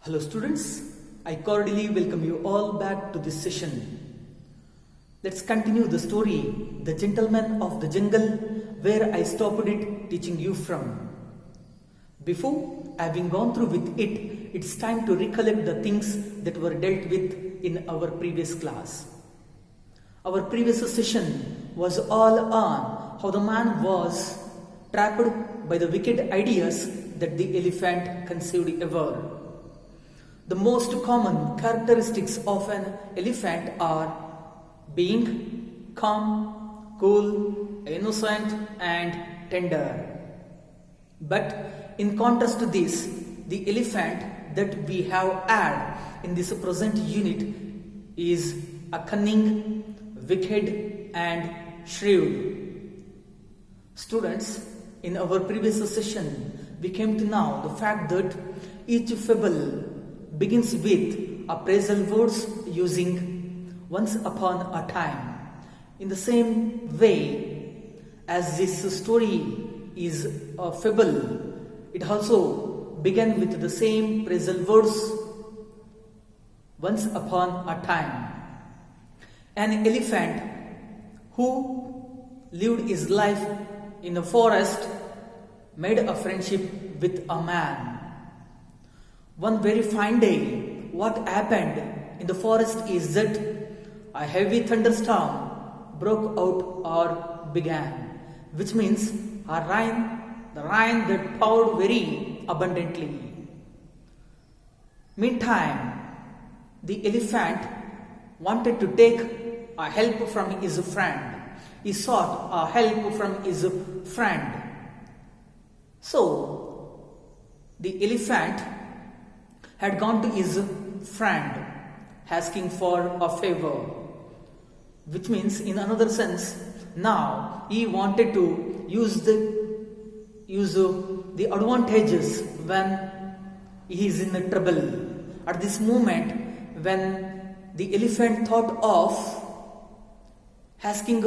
Hello students, I cordially welcome you all back to this session. Let's continue the story, The Gentleman of the Jungle, where I stopped it teaching you from. Before having gone through with it, it's time to recollect the things that were dealt with in our previous class. Our previous session was all on how the man was trapped by the wicked ideas that the elephant conceived ever. The most common characteristics of an elephant are being calm, cool, innocent, and tender. But in contrast to this, the elephant that we have had in this present unit is a cunning, wicked, and shrewd. Students, in our previous session, we came to know the fact that each fable begins with appraisal words using once upon a time. In the same way as this story is a fable, it also began with the same appraisal words once upon a time. An elephant who lived his life in a forest made a friendship with a man. One very fine day, what happened in the forest is that a heavy thunderstorm broke out or began, which means the rain that poured very abundantly. Meantime, the elephant wanted to take a help from his friend. He sought a help from his friend. So, the elephant had gone to his friend asking for a favor, which means in another sense now he wanted to use the advantages when he is in trouble. At this moment, when the elephant thought of asking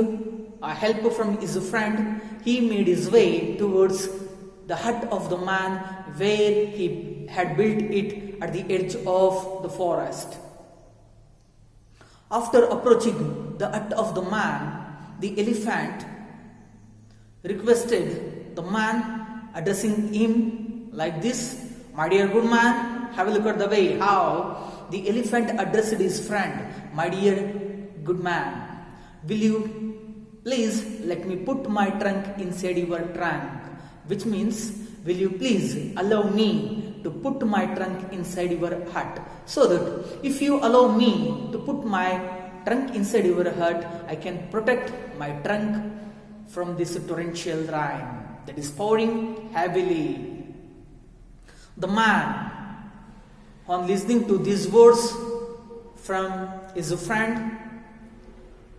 a help from his friend, he made his way towards the hut of the man where he had built it at the edge of the forest. After approaching the hut of the man, the elephant requested the man, addressing him like this: "My dear good man," have a look at the way how the elephant addressed his friend. "My dear good man, will you please let me put my trunk inside your trunk?" Which means, will you please allow me to put my trunk inside your hut, so that if you allow me to put my trunk inside your hut, I can protect my trunk from this torrential rain that is pouring heavily. The man, on listening to these words from his friend,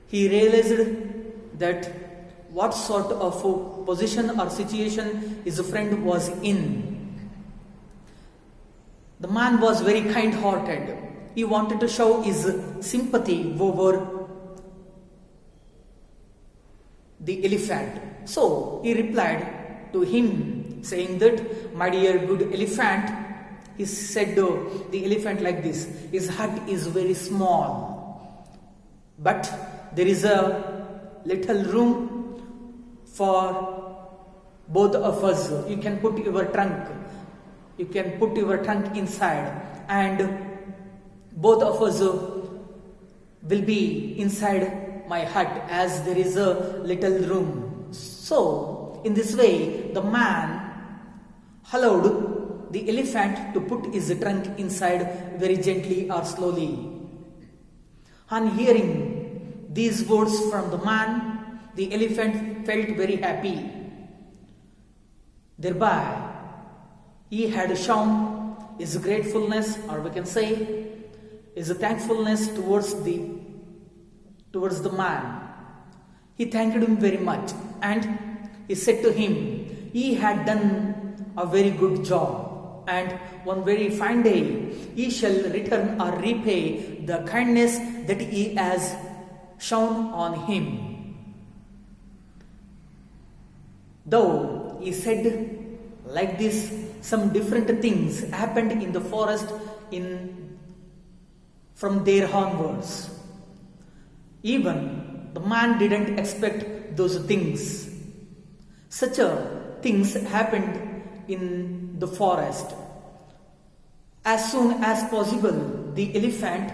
he realized that what sort of position or situation his friend was in. The man was very kind-hearted. He wanted to show his sympathy over the elephant. So he replied to him saying that, "My dear good elephant," he said to the elephant like this: "His hut is very small, but there is a little room for both of us. You can put your trunk inside, and both of us will be inside my hut, as there is a little room." So, in this way, the man allowed the elephant to put his trunk inside very gently or slowly. On hearing these words from the man, the elephant felt very happy. Thereby, he had shown his gratefulness, or we can say his thankfulness towards the man. He thanked him very much, and he said to him he had done a very good job, and one very fine day he shall return or repay the kindness that he has shown on him. Though he said like this, some different things happened in the forest in from there onwards. Even the man didn't expect those things. Such a things happened in the forest. As soon as possible, the elephant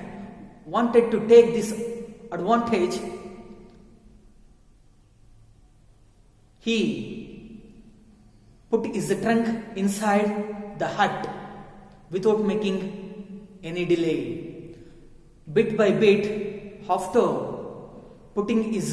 wanted to take this advantage. He put his trunk inside the hut without making any delay. Bit by bit, after putting his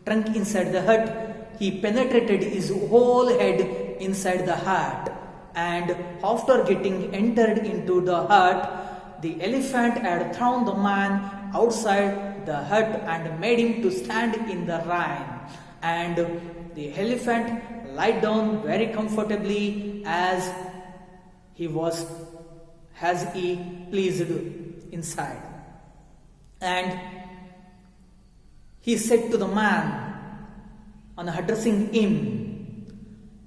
trunk inside the hut, he penetrated his whole head inside the hut, and after getting entered into the hut, the elephant had thrown the man outside the hut and made him to stand in the rain, and the elephant lied down very comfortably as he pleased inside. And he said to the man, on addressing him,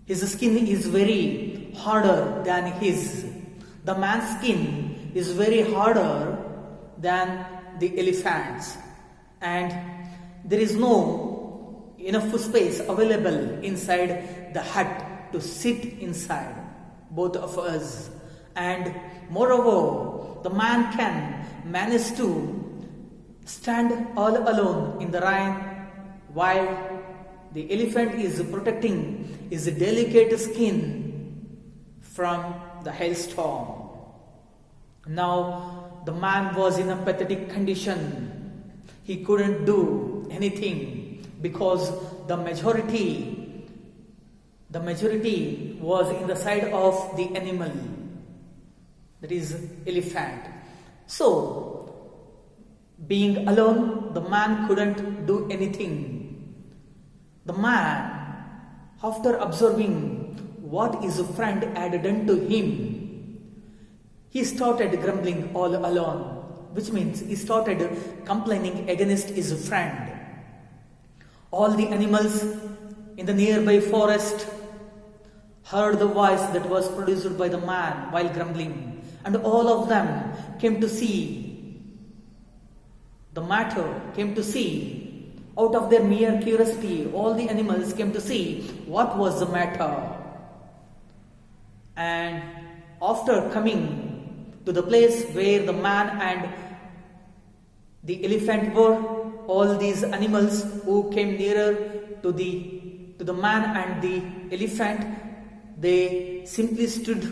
his skin is very harder than his. The man's skin is very harder than the elephant's, and there is no enough space available inside the hut to sit inside, both of us. And moreover, the man can manage to stand all alone in the rain while the elephant is protecting his delicate skin from the hailstorm. Now the man was in a pathetic condition. He couldn't do anything because the majority was in the side of the animal, that is elephant. So being alone, the man couldn't do anything. The man, after observing what his friend had done to him, he started grumbling all alone, which means he started complaining against his friend. All the animals in the nearby forest heard the voice that was produced by the man while grumbling, and all of them came to see the matter, came to see, out of their mere curiosity, all the animals came to see what was the matter. And after coming to the place where the man and the elephant were, all these animals who came nearer to the man and the elephant, they simply stood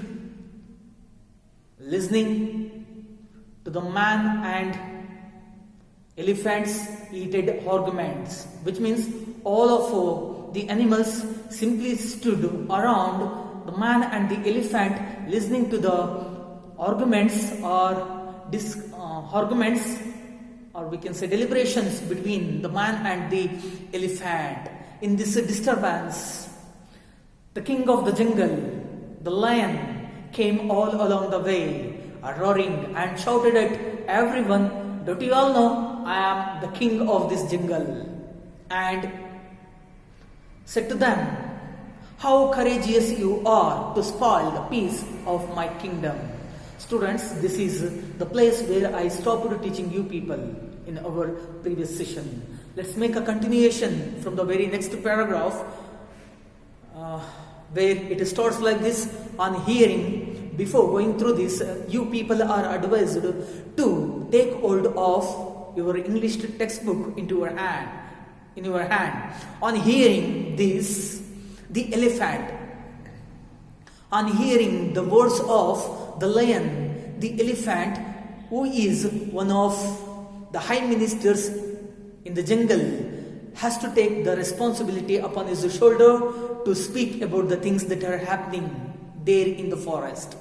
listening to the man and elephant's heated arguments, which means all of the animals simply stood around the man and the elephant listening to the arguments or we can say deliberations between the man and the elephant. In this disturbance, the king of the jungle, the lion, came all along the way, roaring and shouted at everyone, "Don't you all know I am the king of this jungle?" And said to them, "How courageous you are to spoil the peace of my kingdom." Students, this is the place where I stopped teaching you people in our previous session. Let's make a continuation from the very next paragraph where it starts like this. On hearing, before going through this, you people are advised to take hold of your English textbook in your hand. On hearing this, the elephant, on hearing the words of the lion, the elephant, who is one of the high ministers in the jungle, has to take the responsibility upon his shoulder to speak about the things that are happening there in the forest.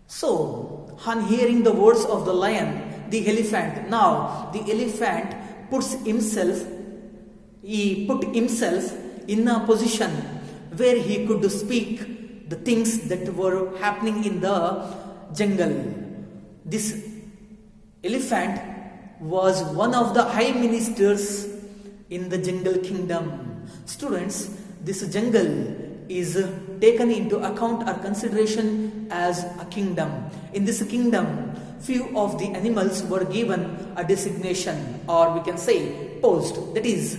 So, on hearing the words of the lion, the elephant, now the elephant put himself in a position where he could speak the things that were happening in the jungle. This elephant was one of the high ministers in the jungle kingdom. Students, this jungle is taken into account or consideration as a kingdom. In this kingdom, few of the animals were given a designation, or we can say post. That is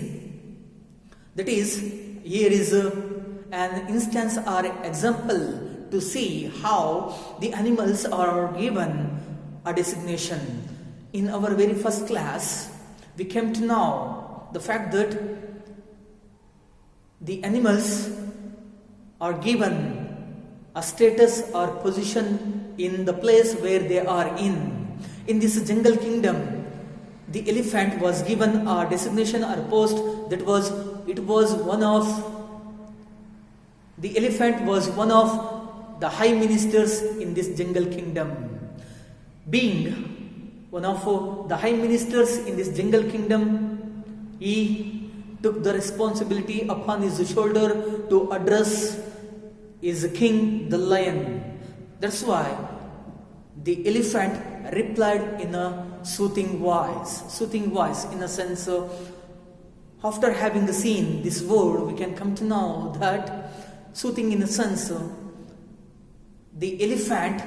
here is an instance or example to see how the animals are given a designation. In our very first class, we came to know the fact that the animals are given a status or position in the place where they are in. In this jungle kingdom, the elephant was given a designation or post the elephant was one of the high ministers in this jungle kingdom. Being one of the high ministers in this jungle kingdom, he took the responsibility upon his shoulder to address his king, the lion. That's why the elephant replied in a soothing voice in a sense. After having seen this word, we can come to know that soothing in a sense, the elephant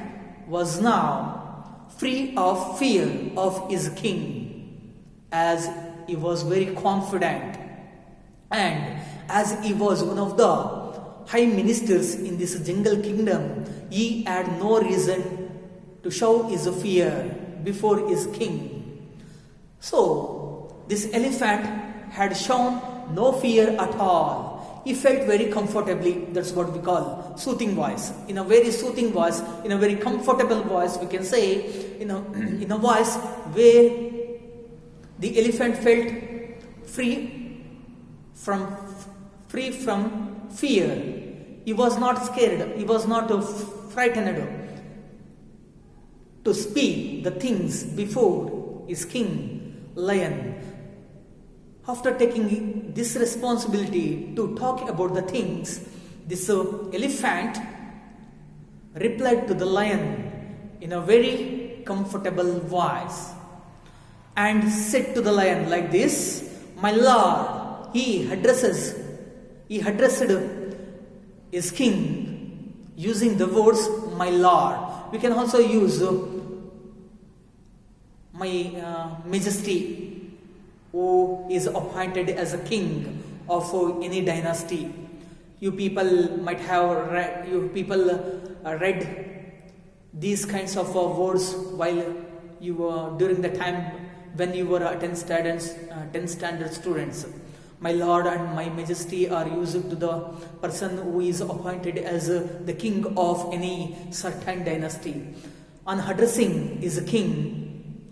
was now free of fear of his king, as he was very confident, and as he was one of the high ministers in this jungle kingdom, he had no reason to show his fear before his king. So this elephant had shown no fear at all. He felt very comfortably. That's what we call soothing voice. In a very soothing voice, in a very comfortable voice, we can say, in a voice where the elephant felt free from fear. He was not scared. He was not frightened to speak the things before his king, lion. After taking this responsibility to talk about the things, this elephant replied to the lion in a very comfortable voice and said to the lion like this, "My lord," he addressed his king using the words "my lord." We can also use "my majesty," who is appointed as a king of any dynasty. You people might have read these kinds of words while you were during the time when you were 10 standard students. My lord and my majesty are used to the person who is appointed as the king of any certain dynasty. On addressing his king,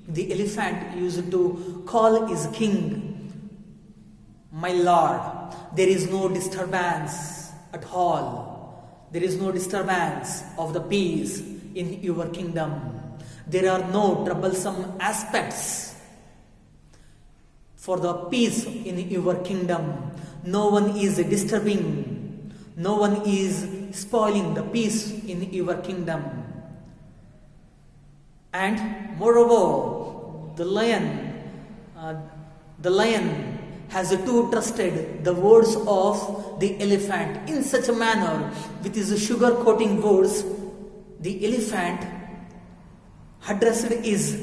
the elephant used to call his king, "My lord." There is no disturbance at all. There is no disturbance of the peace in your kingdom. There are no troublesome aspects for the peace in your kingdom. No one is disturbing. No one is spoiling the peace in your kingdom. And moreover, the lion has too trusted the words of the elephant in such a manner, with his sugar coating words. The elephant addressed his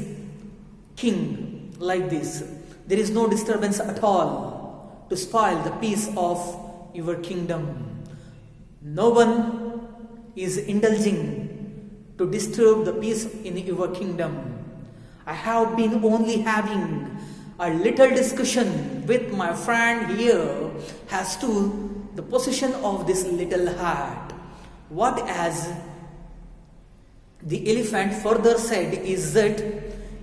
king like this: "There is no disturbance at all to spoil the peace of your kingdom. No one is indulging to disturb the peace in your kingdom. I have been only having a little discussion with my friend here as to the position of this little hut." What as the elephant further said is that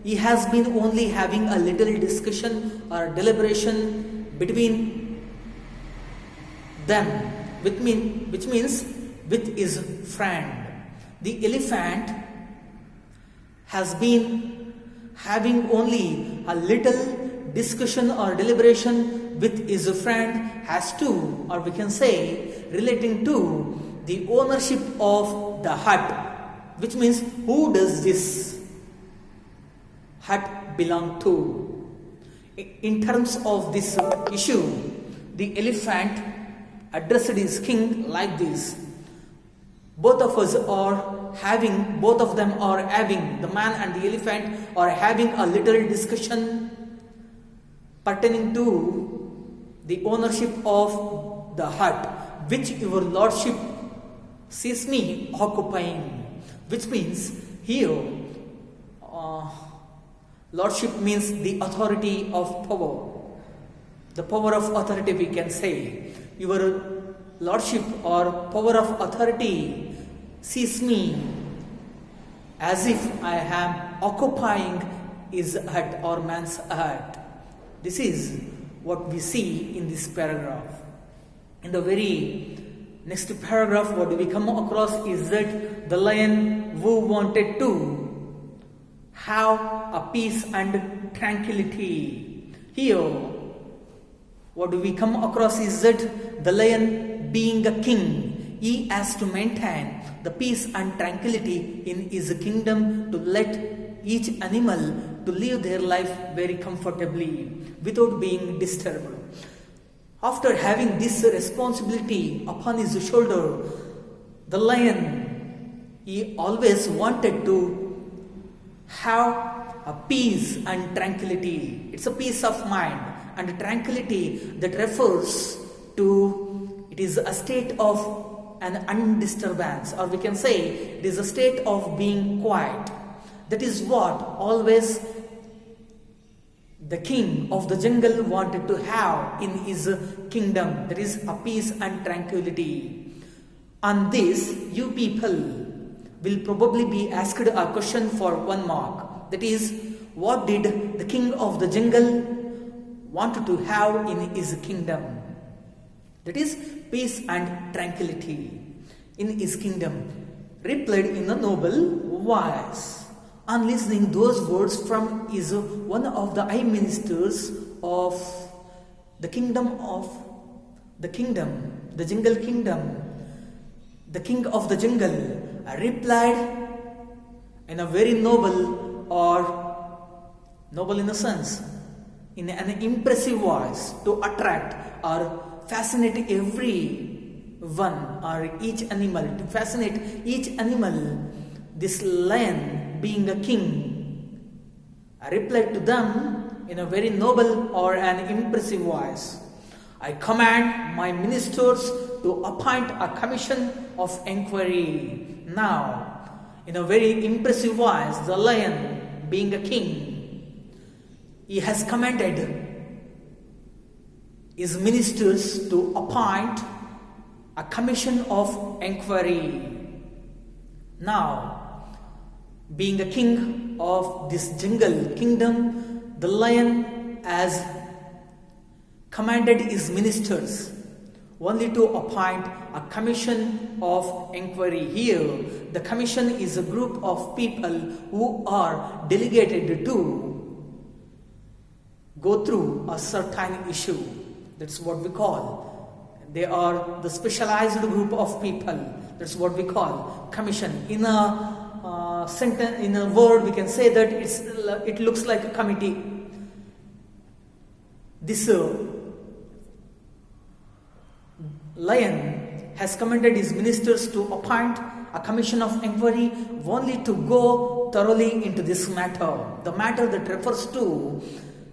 he has been only having a little discussion or deliberation between them, which means with his friend. The elephant has been having only a little discussion or deliberation with his friend as to, or we can say, relating to the ownership of the hut, which means who does this hut belong to. In terms of this issue, the elephant addressed his king like this: both of them are having, the man and the elephant are having a little discussion pertaining to the ownership of the hut, which your lordship sees me occupying. Which means here, lordship means the authority of power. The power of authority, we can say. Your lordship or power of authority sees me as if I am occupying his hut or man's hut. This is what we see in this paragraph. In the very next paragraph, what we come across is that the lion who wanted to have a peace and tranquility. Here, what we come across is that the lion, being a king, he has to maintain the peace and tranquility in his kingdom, to let each animal to live their life very comfortably without being disturbed. After having this responsibility upon his shoulder, the lion, he always wanted to have a peace and tranquility. It's a peace of mind and tranquility that refers to, it is a state of an undisturbance, or we can say it is a state of being quiet. That is what always the king of the jungle wanted to have in his kingdom. That is a peace and tranquility. On this, you people will probably be asked a question for 1 mark. That is, what did the king of the jungle wanted to have in his kingdom? That is peace and tranquility in his kingdom. Replied in a noble voice. On listening those words from is one of the high ministers of the kingdom, the jungle kingdom, the king of the jungle replied in a very noble, or noble in a sense, in an impressive voice, to attract or fascinate every one or each animal, to fascinate each animal. This lion, being a king, replied to them in a very noble or an impressive voice. I command my ministers to appoint a commission of inquiry. Now, in a very impressive voice, the lion, being a king, he has commanded his ministers to appoint a commission of inquiry. Now, being a king of this jungle kingdom, the lion has commanded his ministers only to appoint a commission of inquiry. Here, the commission is a group of people who are delegated to go through a certain issue. That's what we call. They are the specialized group of people. That's what we call commission. In a sentence, in a word, we can say that it looks like a committee. This lion has commanded his ministers to appoint a commission of inquiry only to go thoroughly into this matter. The matter that refers to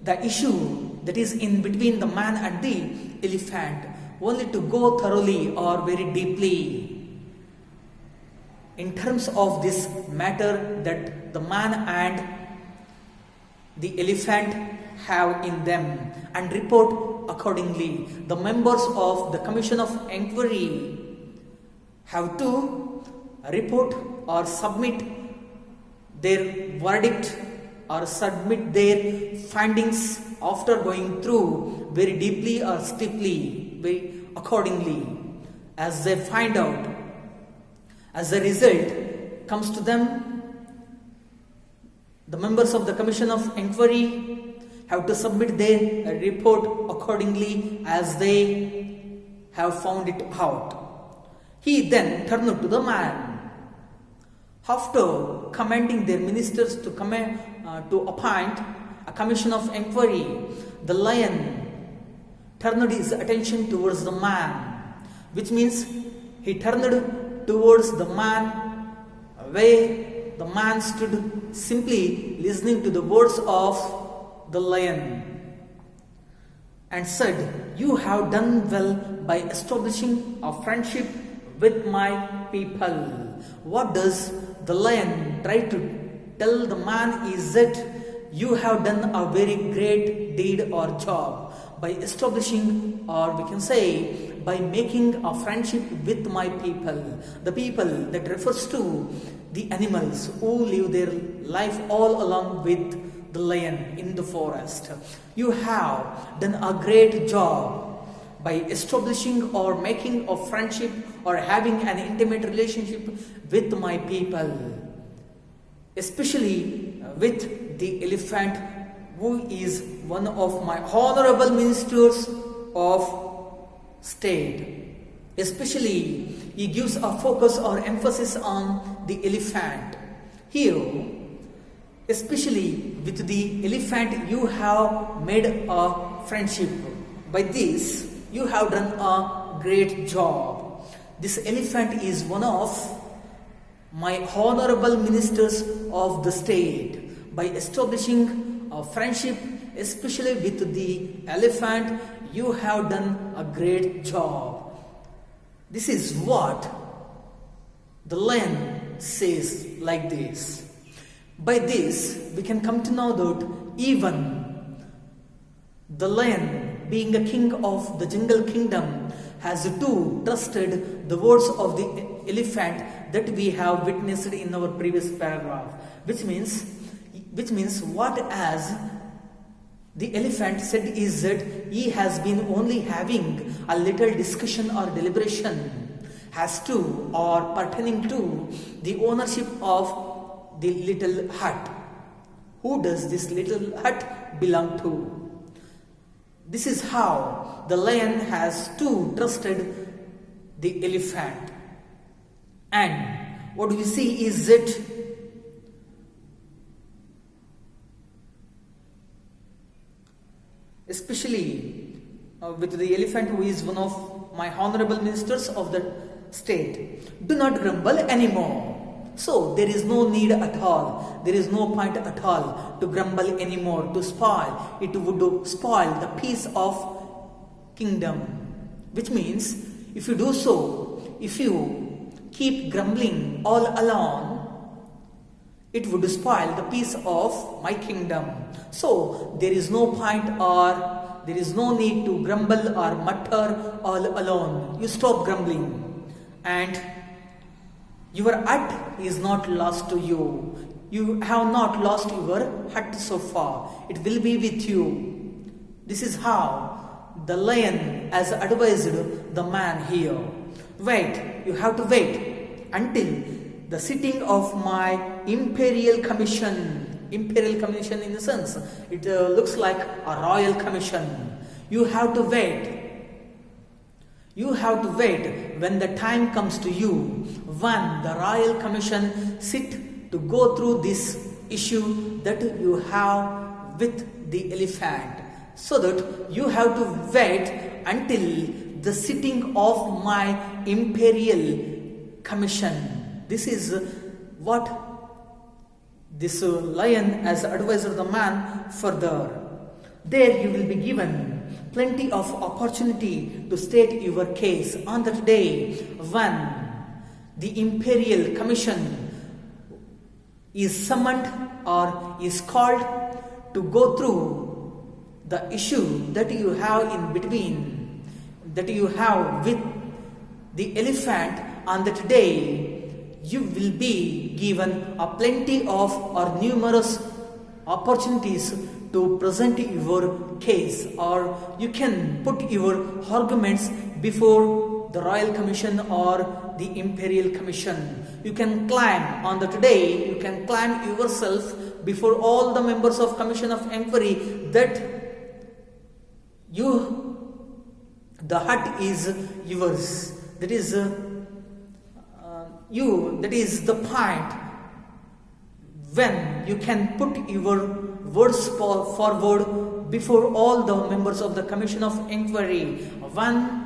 the issue that is in between the man and the elephant, only to go thoroughly or very deeply in terms of this matter that the man and the elephant have in them, and report accordingly. The members of the commission of inquiry have to report or submit their verdict or submit their findings after going through very deeply or steeply, very accordingly, as they find out. As a result comes to them, the members of the commission of inquiry have to submit their report accordingly as they have found it out. He then turned to the man. After commanding their ministers to appoint a commission of inquiry, the lion turned his attention towards the man, which means he turned towards the man, where the man stood simply listening to the words of the lion, and said, "You have done well by establishing a friendship with my people." What does the lion try to tell the man is that you have done a very great deed or job by establishing, or we can say by making a friendship with my people. The people that refers to the animals who live their life all along with the lion in the forest. You have done a great job by establishing or making a friendship or having an intimate relationship with my people, especially with the elephant, who is one of my honorable ministers of state. Especially, he gives a focus or emphasis on the elephant. Here, especially with the elephant, you have made a friendship. By this, you have done a great job. This elephant is one of my honorable ministers of the state. By establishing a friendship, especially with the elephant, you have done a great job. This is what the lion says like this. By this, we can come to know that even the lion, being a king of the jungle kingdom, has too trusted the words of the elephant that we have witnessed in our previous paragraph. Which means what as the elephant said is that he has been only having a little discussion or deliberation as to or pertaining to the ownership of the little hut. Who does this little hut belong to? This is how the lion has too trusted the elephant. And what we see is that especially with the elephant, who is one of my honorable ministers of the state, do not grumble anymore. So there is no need at all, there is no point at all to grumble anymore, to spoil. It would spoil the peace of kingdom. Which means, if you do so, if you keep grumbling all alone, it would spoil the peace of my kingdom. So there is no point or there is no need to grumble or mutter all alone. You stop grumbling, and your hut is not lost to you. You have not lost your hut so far. It will be with you. This is how the lion has advised the man here. Wait, you have to wait until the sitting of my imperial commission. Imperial commission in the sense, it looks like a royal commission. You have to wait. You have to wait when the time comes to you, when the royal commission sit to go through this issue that you have with the elephant. So that you have to wait until the sitting of my imperial commission. This is what this lion has advised the man further. There you will be given plenty of opportunity to state your case on that day when the imperial commission is summoned or is called to go through the issue that you have in between, that you have with the elephant. On that day, you will be given a plenty of or numerous opportunities to present your case, or you can put your arguments before the royal commission or the imperial commission. You can claim on that day, you can claim yourself before all the members of commission of inquiry that the hut is yours. That is that is the point when you can put your words forward before all the members of the commission of inquiry. When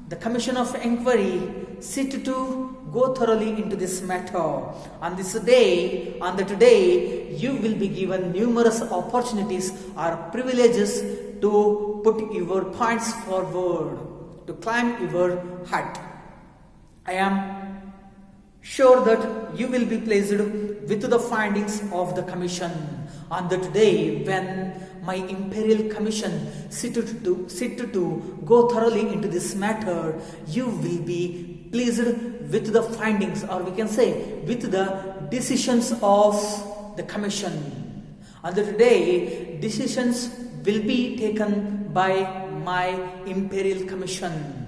the commission of inquiry sit to go thoroughly into this matter. On that day, you will be given numerous opportunities or privileges to put your points forward, to climb your hut. I am sure that you will be pleased with the findings of the commission. On that day, when my imperial commission sit to go thoroughly into this matter, you will be pleased with the findings, or we can say with the decisions of the commission. On that day, decisions will be taken by my imperial commission.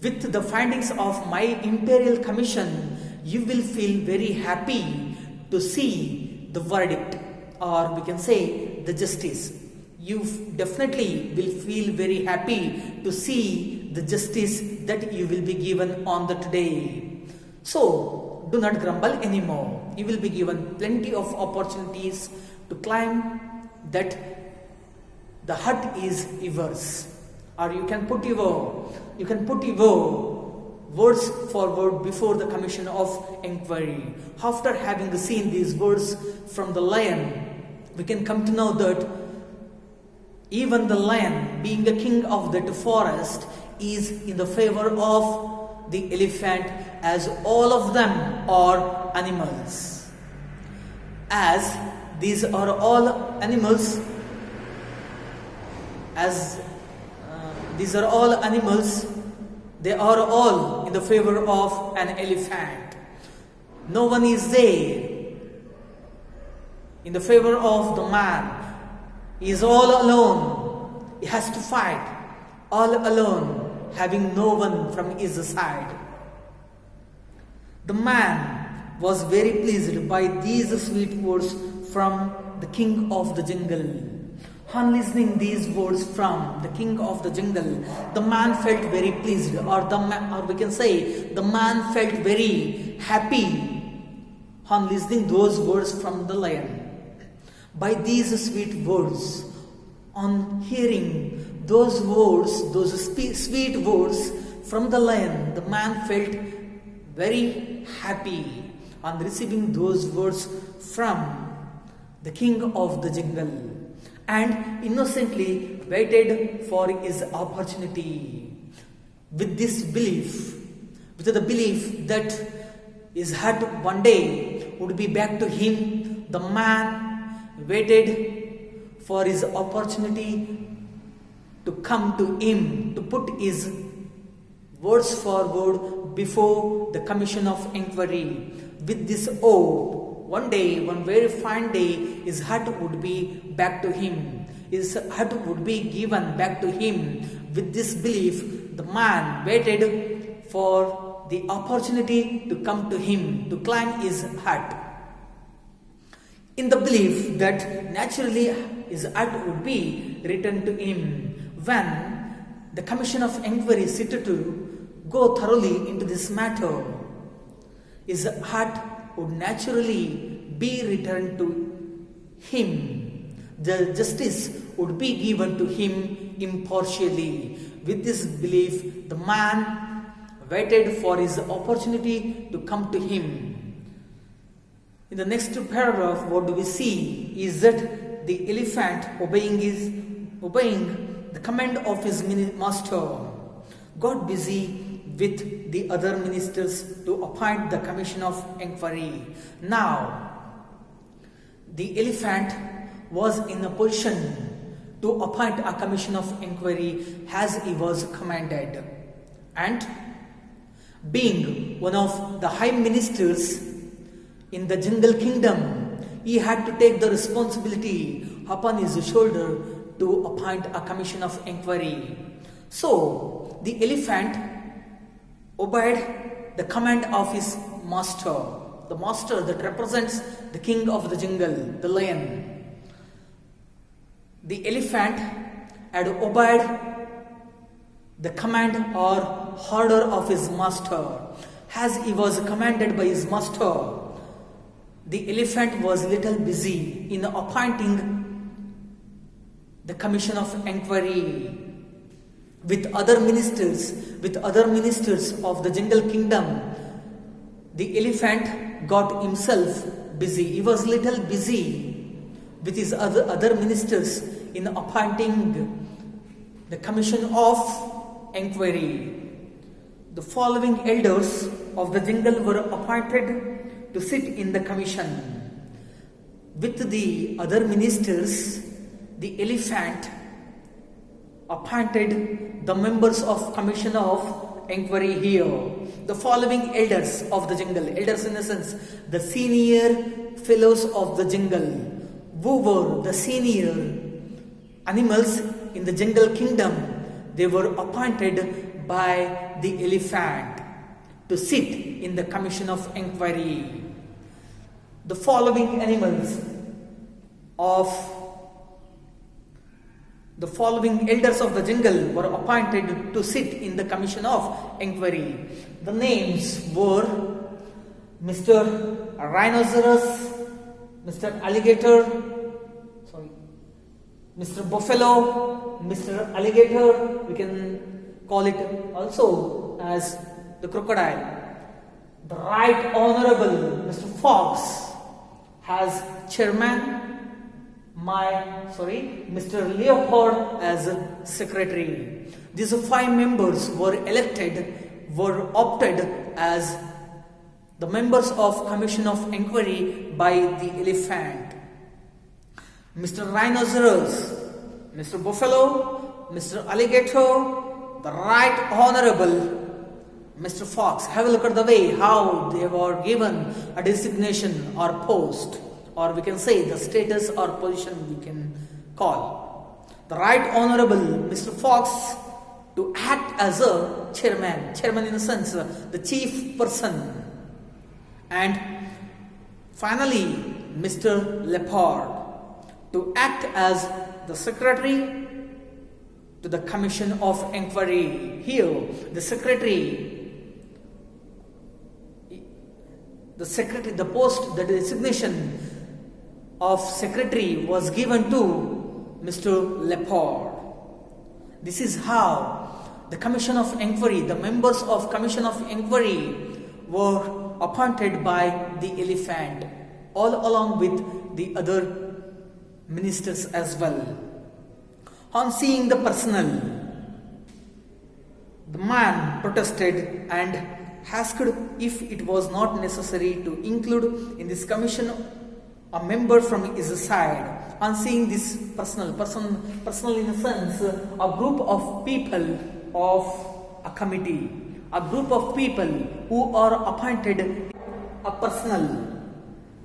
With the findings of my imperial commission, you will feel very happy to see the verdict, or we can say the justice. You definitely will feel very happy to see the justice that you will be given on that day. So, do not grumble anymore. You will be given plenty of opportunities to climb that the hut is yours. Or you can put your words forward before the commission of inquiry. After having seen these words from the lion, we can come to know that even the lion, being the king of that forest, is in the favor of the elephant, as all of them are animals. As these are all animals, they are all in the favor of an elephant. No one is there in the favor of the man. He is all alone. He has to fight all alone, having no one from his side. The man was very pleased by these sweet words from the king of the jungle. On listening these words from the king of the jungle, the man felt very pleased, or we can say the man felt very happy on listening those words from the lion. By these sweet words, on hearing those words, those sweet words from the lion, the man felt very happy on receiving those words from the king of the jungle, and innocently waited for his opportunity. With this belief, with the belief that his hut one day would be back to him, the man waited for his opportunity to come to him, to put his words forward before the commission of inquiry. With this hope, one day, one very fine day, his hut would be back to him. His hut would be given back to him. With this belief, the man waited for the opportunity to come to him, to climb his hut. In the belief that naturally his hut would be returned to him. When the commission of inquiry sit to go thoroughly into this matter, his hut would naturally be returned to him. The justice would be given to him impartially. With this belief, the man waited for his opportunity to come to him. In the next paragraph, what do we see is that the elephant obeying the command of his master got busy with the other ministers to appoint the commission of inquiry. Now, the elephant was in a position to appoint a commission of inquiry as he was commanded. And being one of the high ministers in the jungle kingdom, he had to take the responsibility upon his shoulder to appoint a commission of inquiry. So, the elephant obeyed the command of his master, the master that represents the king of the jungle, the lion. The elephant had obeyed the command or order of his master. As he was commanded by his master, the elephant was little busy in appointing the commission of inquiry. with other ministers of the jungle kingdom. The elephant got himself busy. He was little busy with his other ministers in appointing the commission of inquiry. The following elders of the jungle were appointed to sit in the commission. With the other ministers, the elephant appointed the members of commission of inquiry here. The following elders of the jungle, elders in the sense, the senior fellows of the jungle, who were the senior animals in the jungle kingdom, they were appointed by the elephant to sit in the commission of inquiry. The following elders of the jungle were appointed to sit in the commission of inquiry. The names were Mr. Rhinoceros, Mr. Alligator, Mr. Buffalo, Mr. Alligator, we can call it also as the crocodile. The Right Honorable Mr. Fox as chairman, Mr. Leopold as secretary. These 5 members were opted as the members of commission of inquiry by the elephant. Mr. Rhinoceros, Mr. Buffalo, Mr. Alligator, the Right Honorable Mr. Fox. Have a look at the way how they were given a designation or post, or we can say the status or position we can call. The Right Honorable Mr. Fox to act as a chairman in a sense, the chief person. And finally, Mr. Leopard to act as the secretary to the commission of inquiry. Here, the post, the designation of secretary was given to Mr. Leopard. This is how the commission of inquiry, the members of commission of inquiry were appointed by the elephant, all along with the other ministers as well. On seeing the personnel, the man protested and asked if it was not necessary to include in this commission a member from his side. On seeing this personal in a sense, a group of people of a committee, a group of people who are appointed a personal.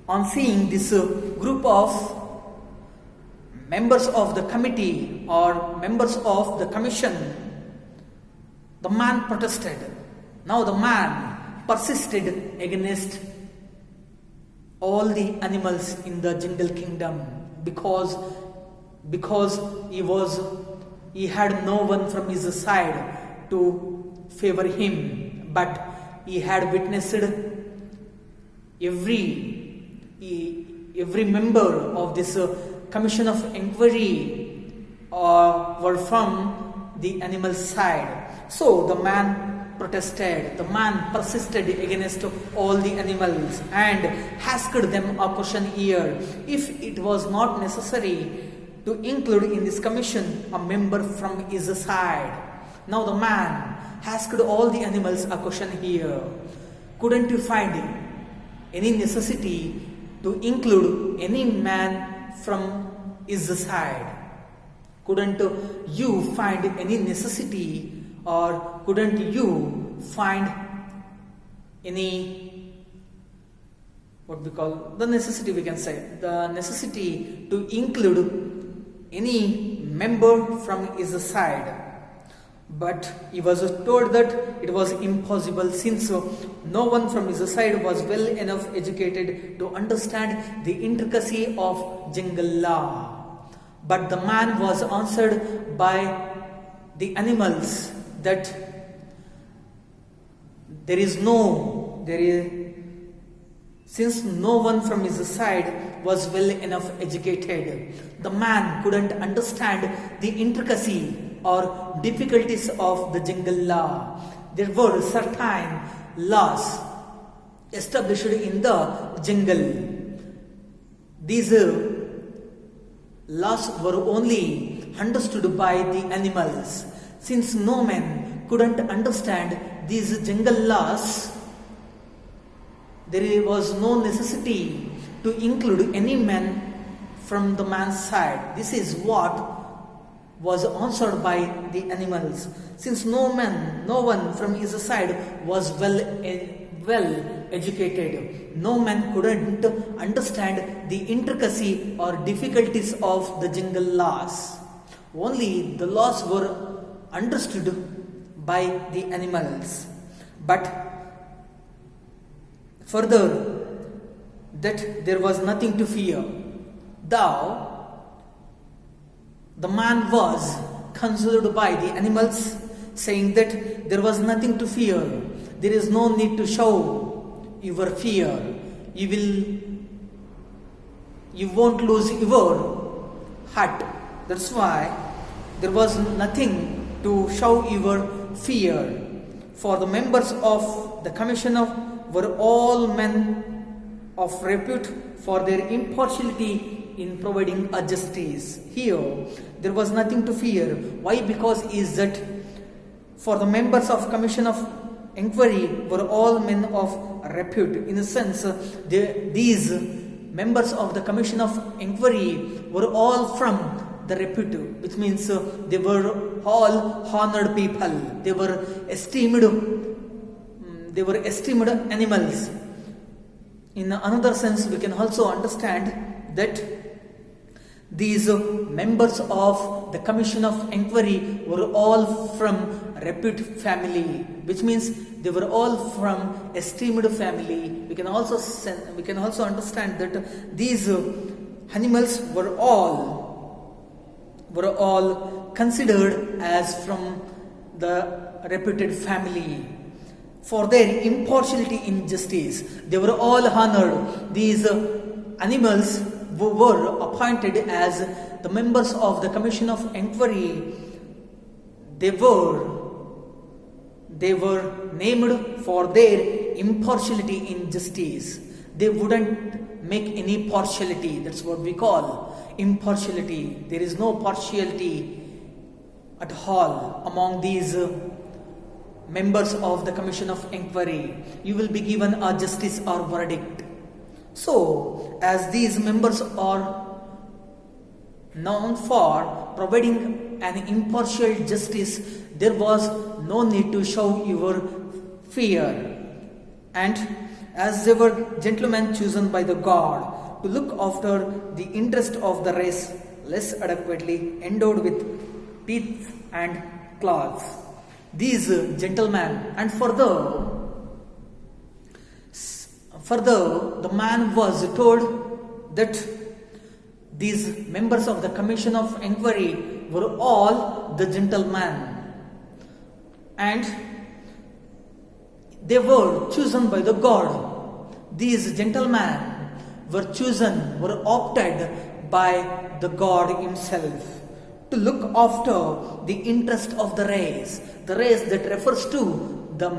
On seeing this group of members of the committee or members of the commission, the man protested. Now the man persisted against all the animals in the jungle kingdom because he had no one from his side to favor him, but he had witnessed every member of this commission of inquiry were from the animal side. So the man protested, the man persisted against all the animals and asked them a question here: if it was not necessary to include in this commission a member from his side. Now the man asked all the animals a question here: couldn't you find any necessity to include any man from his side? Couldn't you find any necessity, or couldn't you find any, what we call the necessity, we can say the necessity to include any member from his side? But he was told that it was impossible, since no one from his side was well enough educated to understand the intricacy of jungle law. But the man was answered by the animals that since no one from his side was well enough educated, the man couldn't understand the intricacy or difficulties of the jungle law. There were certain laws established in the jungle. These laws were only understood by the animals. Since no man couldn't understand these jungle laws, there was no necessity to include any man from the man's side. This is what was answered by the animals. Since no one from his side was well educated, no man couldn't understand the intricacy or difficulties of the jungle laws. Only the laws were understood by the animals. But further, that there was nothing to fear. Thou, the man was consoled by the animals, saying that there was nothing to fear. There is no need to show your fear. You won't lose your heart. That's why there was nothing to show your fear. For the members of the commission were all men of repute for their impartiality in providing a justice. Here, there was nothing to fear. Why? Because is that for the members of commission of inquiry were all men of repute. In a sense, these members of the commission of inquiry were all from the repute, which means they were all honored people. They were esteemed animals. In another sense, we can also understand that these members of the commission of inquiry were all from repute family, which means they were all from esteemed family. We can also understand that these animals were all considered as from the reputed family. For their impartiality in justice, they were all honored. These animals were appointed as the members of the commission of inquiry. They were named for their impartiality in justice. They wouldn't make any partiality. That's what we call impartiality. There is no partiality at all among these members of the commission of inquiry. You will be given a justice or verdict. So, as these members are known for providing an impartial justice, there was no need to show your fear. And as they were gentlemen chosen by the God to look after the interest of the race, less adequately endowed with teeth and claws, these gentlemen, and further the man was told that these members of the commission of inquiry were all the gentlemen, and they were chosen by the God. These gentlemen were opted by the God himself to look after the interest of the race that refers to the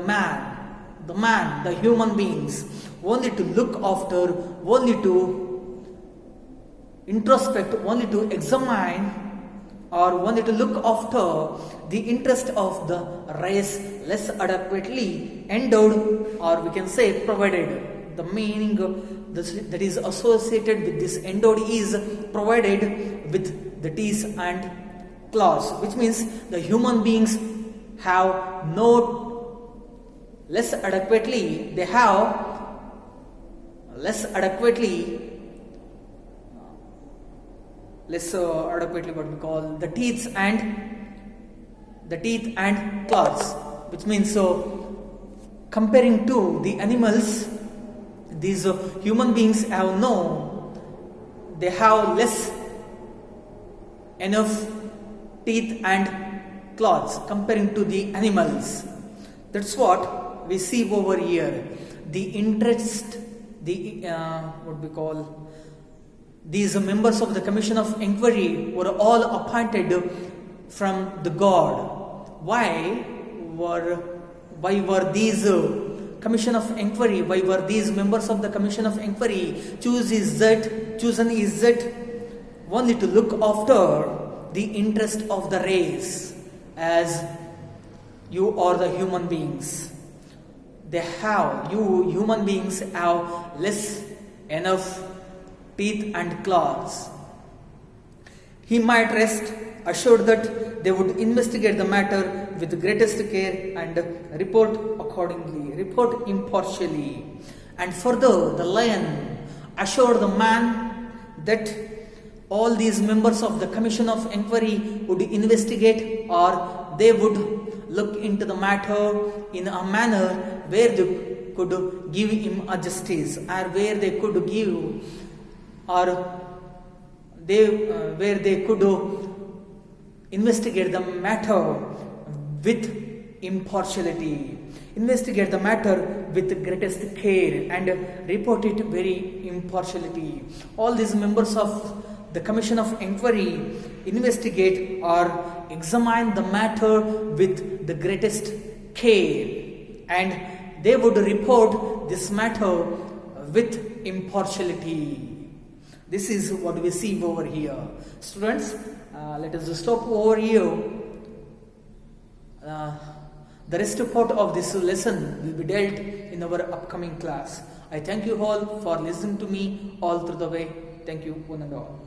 human beings, only to look after, only to introspect, only to examine, or only to look after the interest of the race less adequately endowed, or we can say provided. The meaning that is associated with this endowed is provided with the teeth and claws, which means the human beings have less adequately what we call the teeth and claws, which means comparing to the animals, these human beings they have less enough teeth and claws comparing to the animals. That's what we see over here. The interest, these members of the commission of inquiry were all appointed from the God. Why were these commission of inquiry? Why were these members of the commission of inquiry chosen is that only to look after the interest of the race, as you are the human beings. You human beings have less enough teeth and claws. He might rest assured that they would investigate the matter with the greatest care and report accordingly, report impartially. And further, the lion assured the man that all these members of the commission of inquiry would investigate, or they would look into the matter in a manner where they could give him a justice, or where they could give, or where they could investigate the matter with impartiality, investigate the matter with the greatest care and report it very impartiality. All these members of the commission of inquiry investigate or examine the matter with the greatest care, and they would report this matter with impartiality. This is what we see over here. Students, let us stop over here. The rest part of this lesson will be dealt in our upcoming class. I thank you all for listening to me all through the way. Thank you, one and all.